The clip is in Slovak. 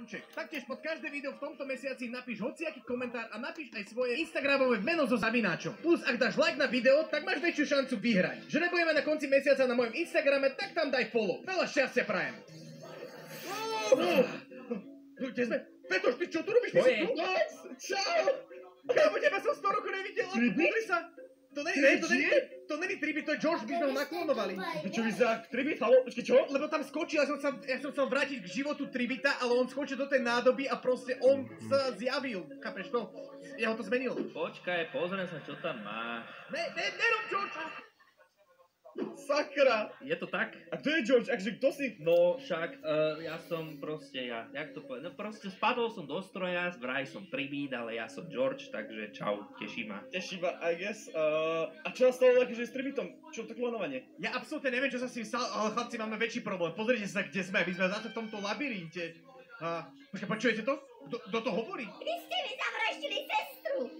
Domček. Taktiež pod každé video v tomto mesiaci napíš hociaký komentár a napíš aj svoje Instagramové meno so zavináčom. Plus, ak dáš like na video, tak máš väčšiu šancu vyhrať. Že nebudeme na konci mesiaca na mojom Instagrame, tak tam daj follow. Veľa šťastia prajem. Kde sme? Petoš, ty čo tu robíš? Ty si tu? Čau! Kámo, teba som 100 rokov nevidel. Pozri sa. To není Tribit, to je George, by sme ho naklonovali. Čo vyzerá Tribit? Halo? Počkej, čo? Lebo tam skočil, ja som chcel vrátiť k životu Tribita, ale on skočil do tej nádoby a proste on sa zjavil. Chápeš to? Ja ho to zmenil. Počkaj, pozriem sa, čo tam máš. Nerob, George! Sakra! Je to tak? A kto je George? Akže kto si? No však, ja som proste, jak to povedal, no proste spadol som do stroja, vraj som Tribit, ale ja som George, takže čau, teší ma. Teší ma, I guess. A čo nás stalo akože s Tribitom? Čo to klonovanie? Ja absolútne neviem, čo sa s tým stalo, ale chlapci, máme väčší problém. Pozrite sa, kde sme. My sme zase v tomto labyrinte. Počkaj, počujete to? Kto to hovorí? Vy ste mi zavraždili sestru!